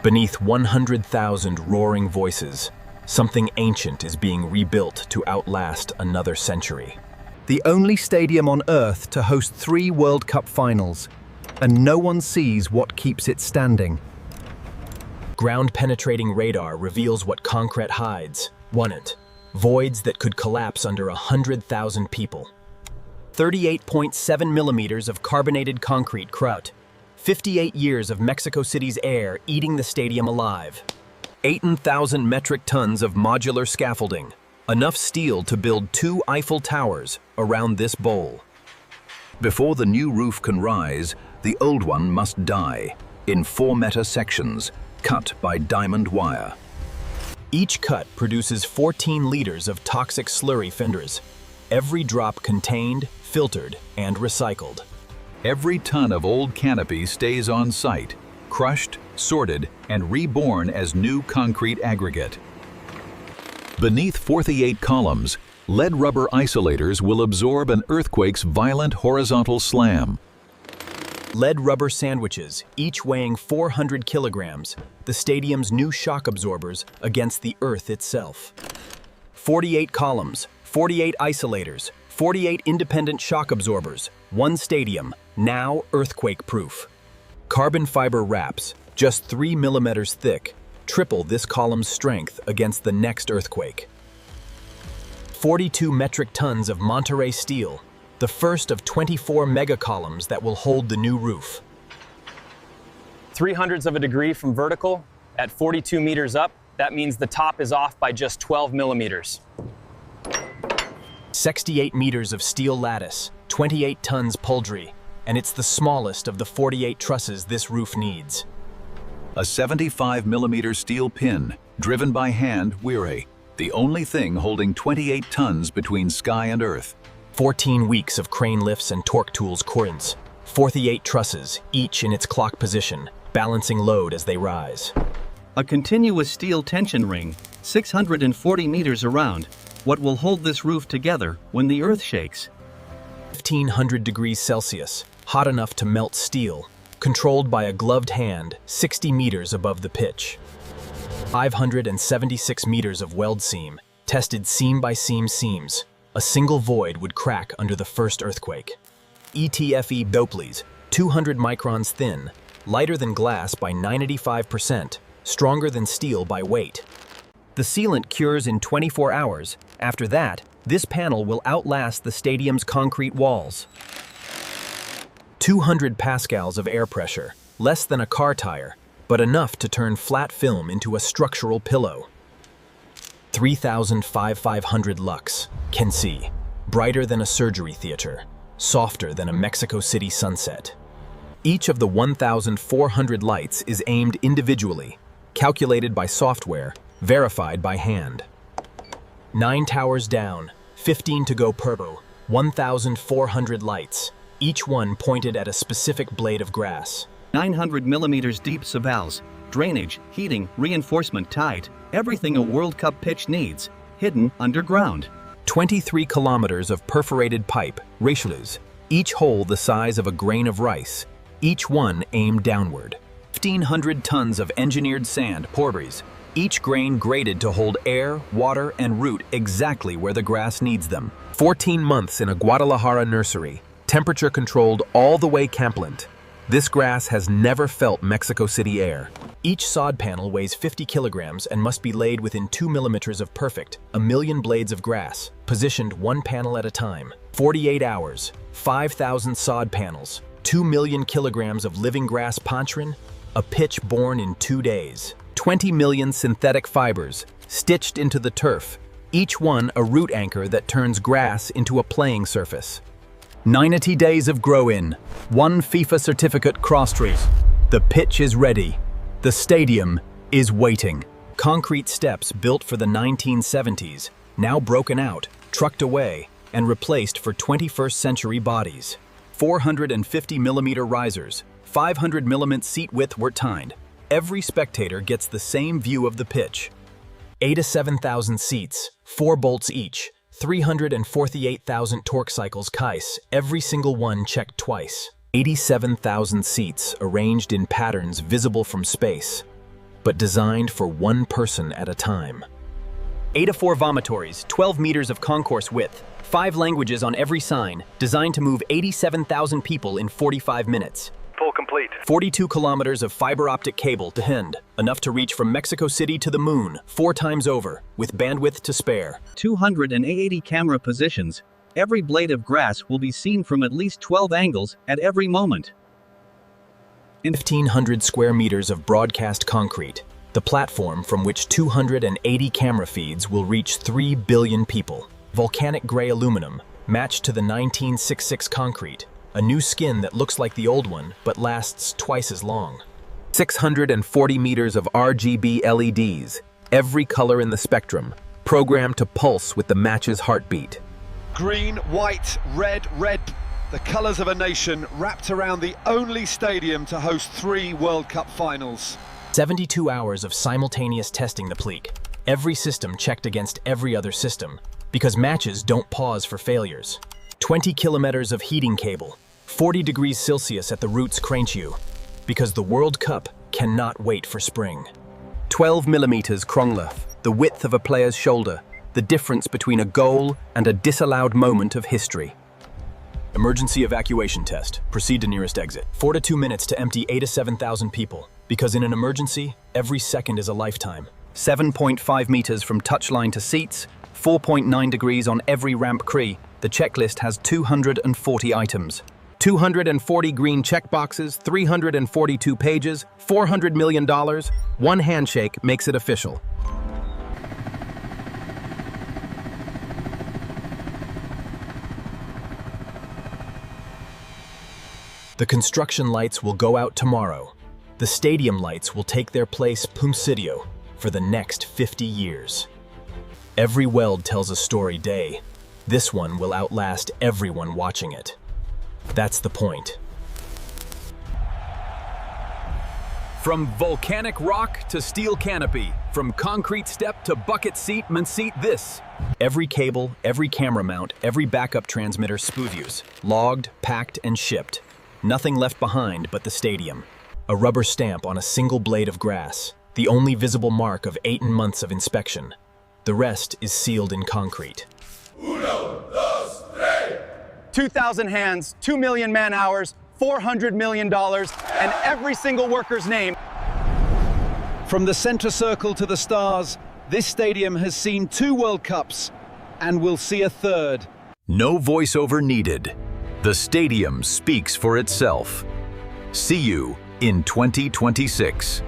Beneath 100,000 roaring voices, something ancient is being rebuilt to outlast another century. The only stadium on Earth to host 3 World Cup finals, and no one sees what keeps it standing. Ground-penetrating radar reveals what concrete hides, voids that could collapse under 100,000 people. 38.7 millimeters of carbonated concrete crout. 58 years of Mexico City's air eating the stadium alive. 8,000 metric tons of modular scaffolding. Enough steel to build 2 Eiffel Towers around this bowl. Before the new roof can rise, the old one must die in 4-meter sections, cut by diamond wire. Each cut produces 14 liters of toxic slurry fenders. Every drop contained, filtered, and recycled. Every ton of old canopy stays on site, crushed, sorted, and reborn as new concrete aggregate. Beneath 48 columns, lead rubber isolators will absorb an earthquake's violent horizontal slam. Lead rubber sandwiches, each weighing 400 kilograms, the stadium's new shock absorbers against the earth itself. 48 columns, 48 isolators, 48 independent shock absorbers, 1 stadium, now earthquake-proof. Carbon fiber wraps, just 3 millimeters thick, triple this column's strength against the next earthquake. 42 metric tons of Monterey steel, the first of 24 mega columns that will hold the new roof. 0.03 of a degree from vertical, at 42 meters up, that means the top is off by just 12 millimeters. 68 meters of steel lattice, 28 tons poultry, and it's the smallest of the 48 trusses this roof needs. A 75-millimeter steel pin, driven by hand, weary, the only thing holding 28 tons between sky and earth. 14 weeks of crane lifts and torque tools currents, 48 trusses, each in its clock position, balancing load as they rise. A continuous steel tension ring, 640 meters around, what will hold this roof together when the earth shakes. 1,500 degrees Celsius, hot enough to melt steel, controlled by a gloved hand 60 meters above the pitch. 576 meters of weld seam, tested seam by seam seams. A single void would crack under the first earthquake. ETFE Dopleys, 200 microns thin, lighter than glass by 95%, stronger than steel by weight. The sealant cures in 24 hours. After that, this panel will outlast the stadium's concrete walls. 200 pascals of air pressure, less than a car tire, but enough to turn flat film into a structural pillow. 3,500 lux, can see, brighter than a surgery theater, softer than a Mexico City sunset. Each of the 1,400 lights is aimed individually, calculated by software, verified by hand. 9 towers down, 15 to go purple, 1,400 lights, each one pointed at a specific blade of grass. 900 millimeters deep sabals, drainage, heating, reinforcement tight, everything a World Cup pitch needs, hidden underground. 23 kilometers of perforated pipe, richelieu's, each hole the size of a grain of rice, each one aimed downward. 1,500 tons of engineered sand, pourbries, each grain graded to hold air, water, and root exactly where the grass needs them. 14 months in a Guadalajara nursery, temperature controlled all the way Campland. This grass has never felt Mexico City air. Each sod panel weighs 50 kilograms and must be laid within 2 millimeters of perfect, 1 million blades of grass, positioned 1 panel at a time. 48 hours, 5,000 sod panels, 2 million kilograms of living grass ponchrin, a pitch born in 2 days. 20 million synthetic fibers, stitched into the turf, each one a root anchor that turns grass into a playing surface. 90 days of grow-in, 1 FIFA certificate crosstrees. The pitch is ready. The stadium is waiting. Concrete steps built for the 1970s, now broken out, trucked away, and replaced for 21st century bodies. 450 millimeter risers, 500 millimeter seat width were tined. Every spectator gets the same view of the pitch. 8 to 7,000 seats, 4 bolts each, 348,000 torque cycles Kais, every single one checked twice. 87,000 seats arranged in patterns visible from space. but designed for one person at a time. 84 vomitories, 12 meters of concourse width, 5 languages on every sign, designed to move 87,000 people in 45 minutes. Full complete. 42 kilometers of fiber optic cable to Hind, enough to reach from Mexico City to the moon 4 times over, with bandwidth to spare. 280 camera positions. Every blade of grass will be seen from at least 12 angles at every moment. 1,500 square meters of broadcast concrete, the platform from which 280 camera feeds will reach 3 billion people. Volcanic gray aluminum, matched to the 1966 concrete, a new skin that looks like the old one but lasts twice as long. 640 meters of RGB LEDs, every color in the spectrum, programmed to pulse with the match's heartbeat. Green, white, red, the colours of a nation wrapped around the only stadium to host 3 World Cup finals. 72 hours of simultaneous testing the Pleek, every system checked against every other system, because matches don't pause for failures. 20 kilometers of heating cable, 40 degrees Celsius at the roots Cranchew, because the World Cup cannot wait for spring. 12 millimeters Kronglef, the width of a player's shoulder, the difference between a goal and a disallowed moment of history. Emergency evacuation test. Proceed to nearest exit. 4 to 2 minutes to empty 8 to 7,000 people, because in an emergency, every second is a lifetime. 7.5 meters from touchline to seats, 4.9 degrees on every ramp cree. The checklist has 240 items. 240 green checkboxes, 342 pages, $400 million. One handshake makes it official. The construction lights will go out tomorrow. The stadium lights will take their place Pumsidio for the next 50 years. Every weld tells a story day. This one will outlast everyone watching it. That's the point. From volcanic rock to steel canopy, from concrete step to bucket seat, this. Every cable, every camera mount, every backup transmitter Spuviews, logged, packed, and shipped. Nothing left behind but the stadium. A rubber stamp on a single blade of grass, the only visible mark of 8 months of inspection. The rest is sealed in concrete. 2,000 hands, 2 million man-hours, $400 million, and every single worker's name. From the centre circle to the stars, this stadium has seen 2 World Cups and will see a 3rd. No voiceover needed. The stadium speaks for itself. See you in 2026.